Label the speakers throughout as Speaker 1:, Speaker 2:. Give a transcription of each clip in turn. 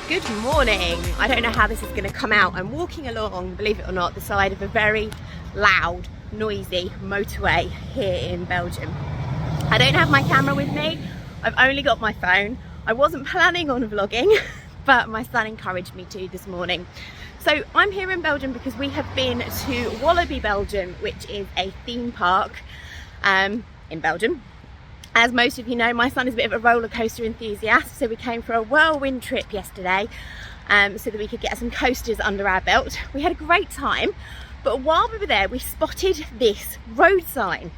Speaker 1: Good morning. I don't know how this is going to come out. I'm walking along, believe it or not, the side of a very loud, noisy motorway here in Belgium. I don't have my camera with me. I've only got my phone. I wasn't planning on vlogging, but my son encouraged me to this morning. So I'm here in Belgium because we have been to Walibi Belgium, which is a theme park in Belgium. As most of you know, my son is a bit of a roller coaster enthusiast, so we came for a whirlwind trip yesterday so that we could get some coasters under our belt. We had a great time, but while we were there, we spotted this road sign.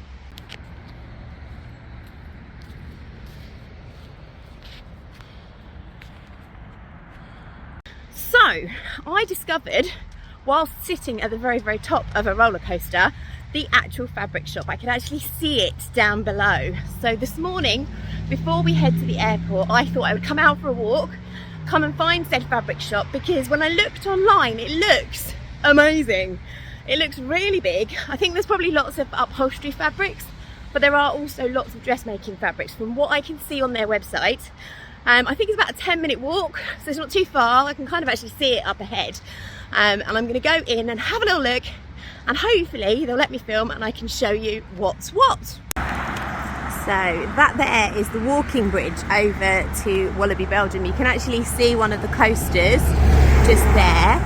Speaker 1: So I discovered, whilst sitting at the very, very top of a roller coaster, the actual fabric shop. I could actually see it down below. So this morning, before we head to the airport, I thought I would come out for a walk, come and find said fabric shop, because when I looked online, it looks amazing. It looks really big. I think there's probably lots of upholstery fabrics, but there are also lots of dressmaking fabrics from what I can see on their website. I think it's about a 10-minute walk, so it's not too far. I can kind of actually see it up ahead. And I'm going to go in and have a little look, and hopefully they'll let me film and I can show you what's what. So that there is the walking bridge over to Walibi Belgium. You can actually see one of the coasters just there,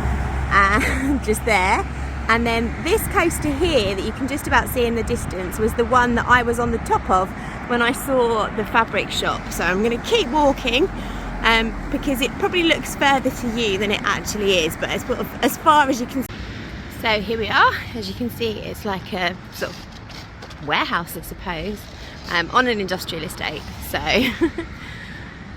Speaker 1: and then this coaster here that you can just about see in the distance was the one that I was on the top of when I saw the fabric shop. So I'm going to keep walking because it probably looks further to you than it actually is, but it's sort of as far as you can see. So here we are. As you can see, it's like a sort of warehouse, I suppose, on an industrial estate. So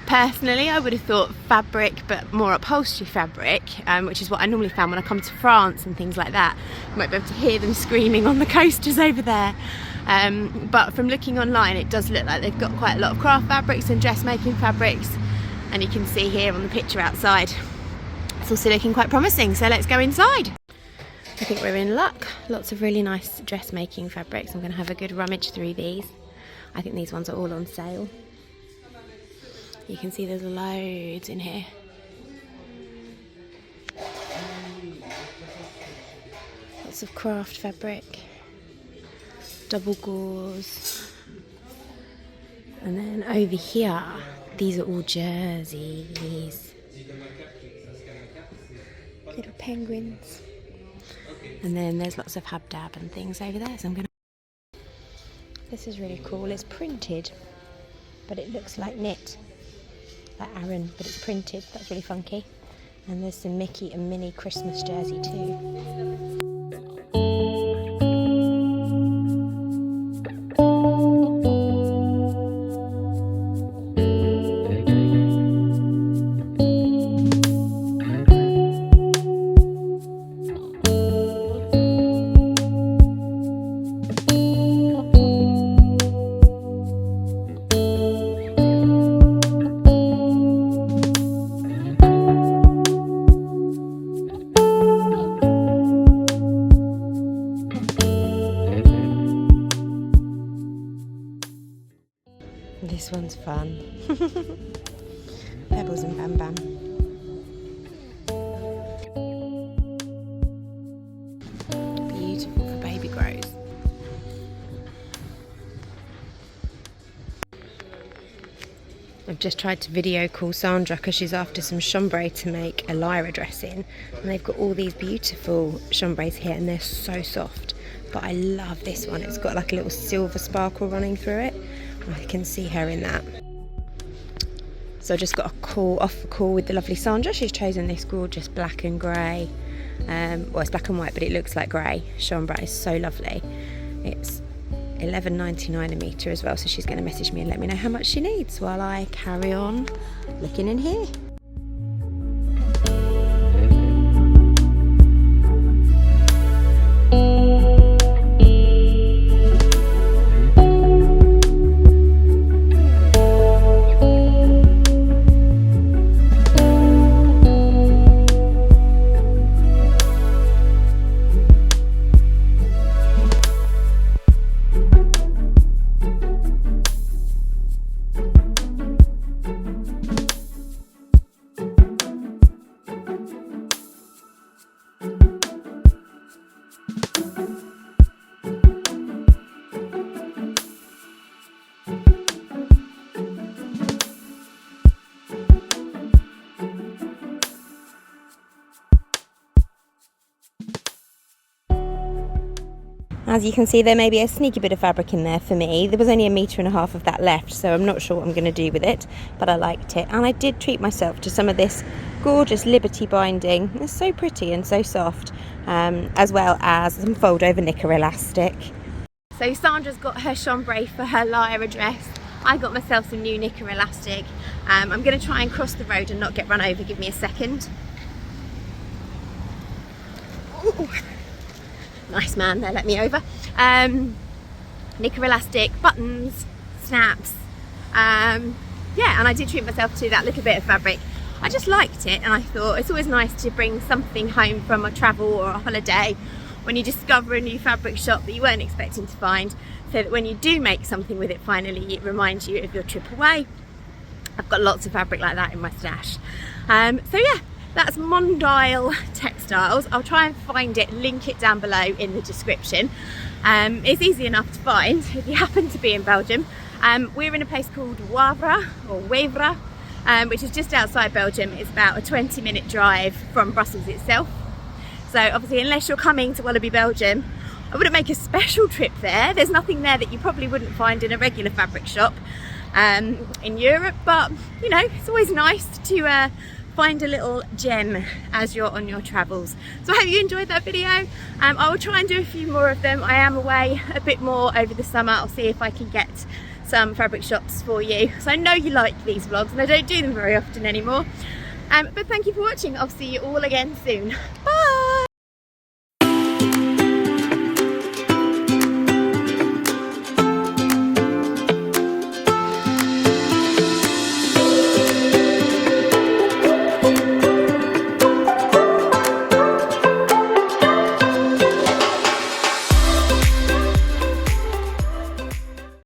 Speaker 1: personally, I would have thought fabric, but more upholstery fabric, which is what I normally found when I come to France and things like that. You might be able to hear them screaming on the coasters over there. But from looking online, it does look like they've got quite a lot of craft fabrics and dressmaking fabrics. And you can see here on the picture outside, it's also looking quite promising. So let's go inside. I think we're in luck. Lots of really nice dressmaking fabrics. I'm going to have a good rummage through these. I think these ones are all on sale. You can see there's loads in here. Lots of craft fabric, double gauze. And then over here, these are all jerseys. Little penguins. And then there's lots of hubdab and things over there. So this is really cool. It's printed, but it looks like knit, like Aran, but it's printed. That's really funky. And there's some Mickey and Minnie Christmas jersey too. This one's fun. Pebbles and Bam Bam. Beautiful for baby grows. I've just tried to video call Sandra because she's after some chambray to make a lyra dress in, and they've got all these beautiful chambrays here and they're so soft, but I love this one. It's got like a little silver sparkle running through it. I can see her in that. So I just got off a call with the lovely Sandra. She's chosen this gorgeous black and grey, well, it's black and white, but it looks like grey chambray. It's so lovely. It's $11.99 a metre as well, so she's going to message me and let me know how much she needs while I carry on looking in here. As you can see, there may be a sneaky bit of fabric in there for me. There was only 1.5 meters of that left, so I'm not sure what I'm going to do with it, but I liked it. And I did treat myself to some of this gorgeous Liberty binding. It's so pretty and so soft, as well as some fold over knicker elastic. So Sandra's got her chambray for her Lyra dress. I got myself some new knicker elastic. I'm going to try and cross the road and not get run over. Give me a second. Ooh. Nice man there, let me over. Knicker elastic, buttons, snaps. Yeah, and I did treat myself to that little bit of fabric. I just liked it, and I thought it's always nice to bring something home from a travel or a holiday when you discover a new fabric shop that you weren't expecting to find, so that when you do make something with it finally, it reminds you of your trip away. I've got lots of fabric like that in my stash. So yeah, that's Mondial Textiles. I'll try and find it, link it down below in the description. It's easy enough to find if you happen to be in Belgium. We're in a place called Wavre, or Wavre, which is just outside Belgium. It's about a 20-minute drive from Brussels itself. So obviously, unless you're coming to Walibi Belgium, I wouldn't make a special trip there. There's nothing there that you probably wouldn't find in a regular fabric shop in Europe, but you know, it's always nice to find a little gem as you're on your travels. So I hope you enjoyed that video. I will try and do a few more of them. I am away a bit more over the summer. I'll see if I can get some fabric shops for you. So I know you like these vlogs, and I don't do them very often anymore. But thank you for watching. I'll see you all again soon. Bye!